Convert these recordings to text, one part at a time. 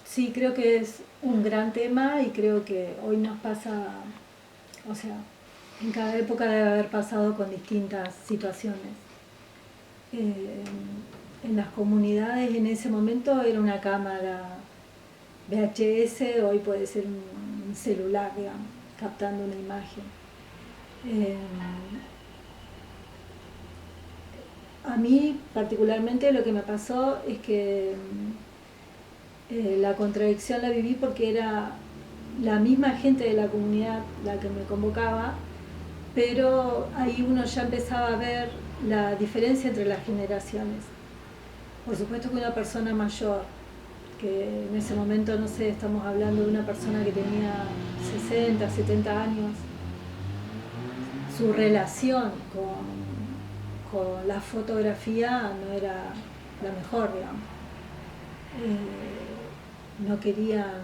Sí, creo que es un gran tema y creo que hoy nos pasa, o sea, en cada época debe haber pasado con distintas situaciones. Eh, en las comunidades en ese momento era una cámara VHS, hoy puede ser un celular, digamos, captando una imagen. Eh, a mí particularmente lo que me pasó es que la contradicción la viví porque era la misma gente de la comunidad la que me convocaba, pero ahí uno ya empezaba a ver la diferencia entre las generaciones. Por supuesto que una persona mayor, que en ese momento, no sé, estamos hablando de una persona que tenía 60, 70 años, su relación con la fotografía no era la mejor, digamos. No querían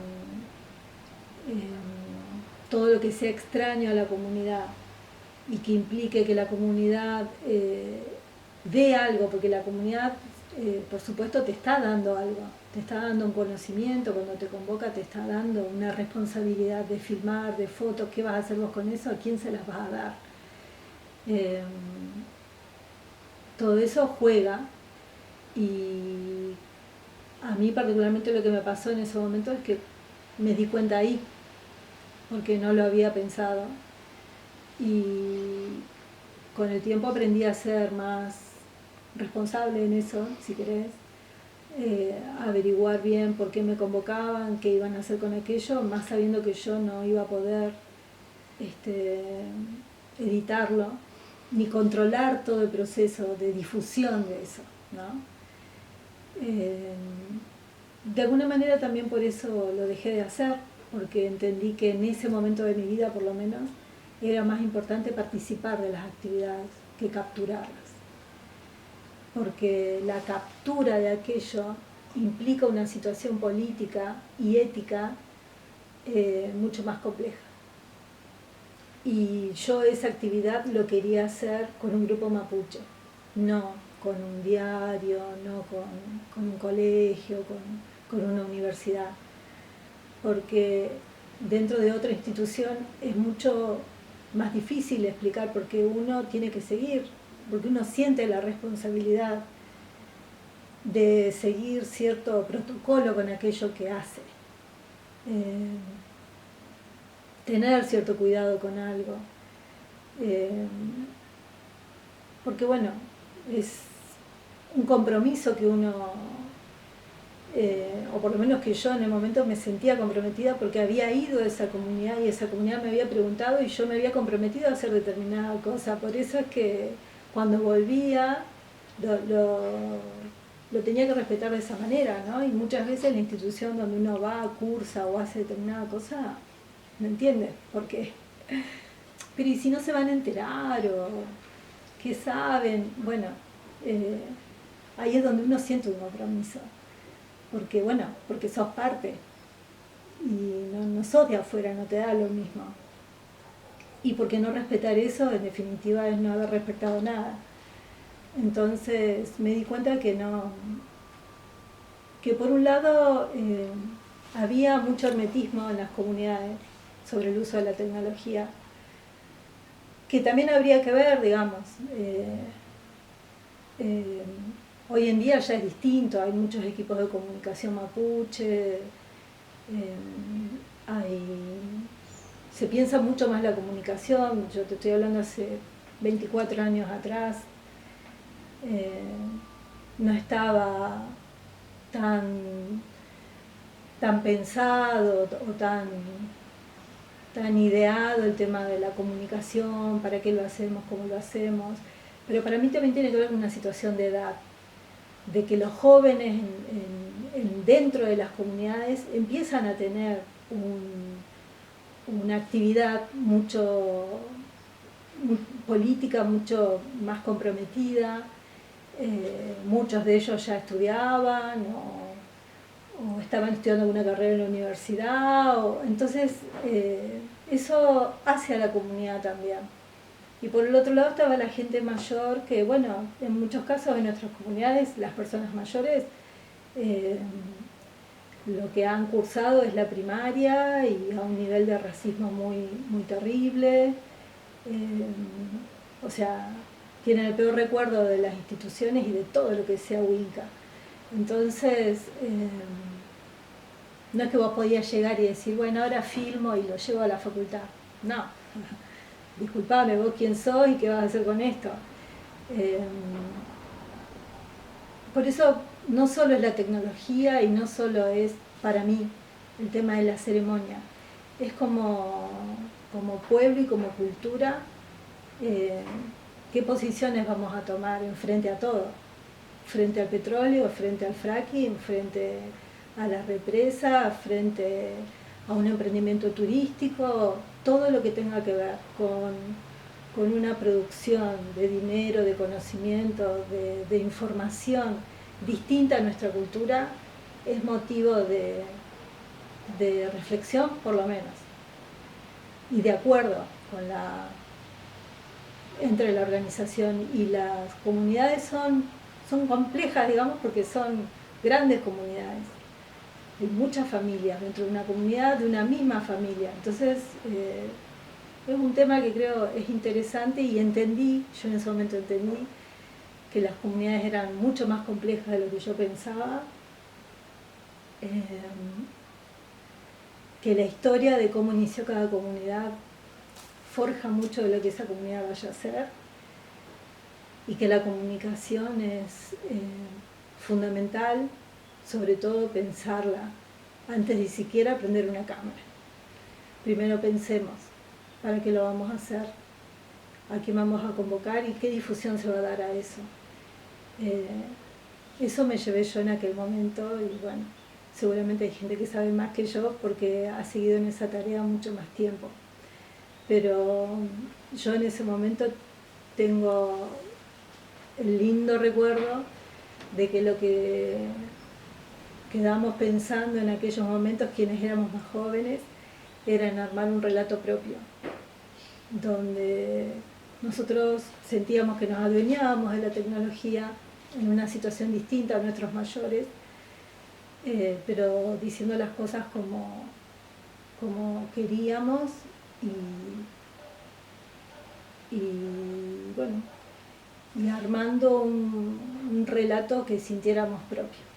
todo lo que sea extraño a la comunidad y que implique que la comunidad dé algo, porque la comunidad, por supuesto, te está dando algo, te está dando un conocimiento, cuando te convoca te está dando una responsabilidad de filmar, de fotos, ¿qué vas a hacer vos con eso? ¿A quién se las vas a dar? Eh, Todo eso juega y a mí particularmente lo que me pasó en ese momento es que me di cuenta ahí, porque no lo había pensado y con el tiempo aprendí a ser más responsable en eso, si querés, averiguar bien por qué me convocaban, qué iban a hacer con aquello, más sabiendo que yo no iba a poder este, editarlo, ni controlar todo el proceso de difusión de eso, ¿no? Eh, de alguna manera también por eso lo dejé de hacer, porque entendí que en ese momento de mi vida, por lo menos, era más importante participar de las actividades que capturarlas, porque la captura de aquello implica una situación política y ética mucho más compleja. Y yo esa actividad lo quería hacer con un grupo mapuche, no con un diario, no con un colegio, con una universidad, porque dentro de otra institución es mucho más difícil explicar porque uno tiene que seguir, porque uno siente la responsabilidad de seguir cierto protocolo con aquello que hace, eh, tener cierto cuidado con algo, eh, porque bueno, es un compromiso que uno, o por lo menos que yo en el momento me sentía comprometida porque había ido a esa comunidad y esa comunidad me había preguntado y yo me había comprometido a hacer determinada cosa. Por eso es que cuando volvía lo tenía que respetar de esa manera, ¿no? Y muchas veces la institución donde uno va, cursa o hace determinada cosa, no entiende por qué. Pero ¿y si no se van a enterar o qué saben? Bueno, eh, ahí es donde uno siente un compromiso, porque bueno, porque sos parte y no sos de afuera, no te da lo mismo. Y porque no respetar eso, en definitiva, es no haber respetado nada. Entonces me di cuenta que no, que por un lado había mucho hermetismo en las comunidades sobre el uso de la tecnología, que también habría que ver, digamos, eh, hoy en día ya es distinto, hay muchos equipos de comunicación mapuche, hay, se piensa mucho más la comunicación, yo te estoy hablando hace 24 años atrás, eh, no estaba tan, tan pensado o tan ideado el tema de la comunicación, para qué lo hacemos, cómo lo hacemos, pero para mí también tiene que ver con una situación de edad, de que los jóvenes dentro de las comunidades empiezan a tener una actividad política mucho más comprometida, muchos de ellos ya estudiaban o estaban estudiando alguna carrera en la universidad, entonces eso hace a la comunidad también. Y por el otro lado estaba la gente mayor, que bueno, en muchos casos en nuestras comunidades las personas mayores lo que han cursado es la primaria y a un nivel de racismo muy, muy terrible. O sea, tienen el peor recuerdo de las instituciones y de todo lo que sea Winca. Entonces, no es que vos podías llegar y decir, bueno, ahora filmo y lo llevo a la facultad. No, disculpame, vos quién sos y qué vas a hacer con esto. Por eso no solo es la tecnología y no solo es para mí el tema de la ceremonia, es como pueblo y como cultura, qué posiciones vamos a tomar en frente a todo, frente al petróleo, frente al fracking, frente a la represa, frente a un emprendimiento turístico, todo lo que tenga que ver con una producción de dinero, de conocimiento, de información distinta a nuestra cultura, es motivo de reflexión, por lo menos, y de acuerdo con entre la organización y las comunidades son complejas, digamos, porque son grandes comunidades. Hay muchas familias dentro de una comunidad, de una misma familia. Entonces, es un tema que creo es interesante y yo en ese momento entendí que las comunidades eran mucho más complejas de lo que yo pensaba, que la historia de cómo inició cada comunidad forja mucho de lo que esa comunidad vaya a ser y que la comunicación es fundamental, sobre todo pensarla antes de siquiera prender una cámara. Primero pensemos para qué lo vamos a hacer, a quién vamos a convocar y qué difusión se va a dar a eso. Eso me llevé yo en aquel momento y bueno, seguramente hay gente que sabe más que yo porque ha seguido en esa tarea mucho más tiempo. Pero yo en ese momento tengo el lindo recuerdo de que lo que quedamos pensando en aquellos momentos, quienes éramos más jóvenes, era en armar un relato propio, donde nosotros sentíamos que nos adueñábamos de la tecnología en una situación distinta a nuestros mayores, pero diciendo las cosas como queríamos y bueno, y armando un relato que sintiéramos propio.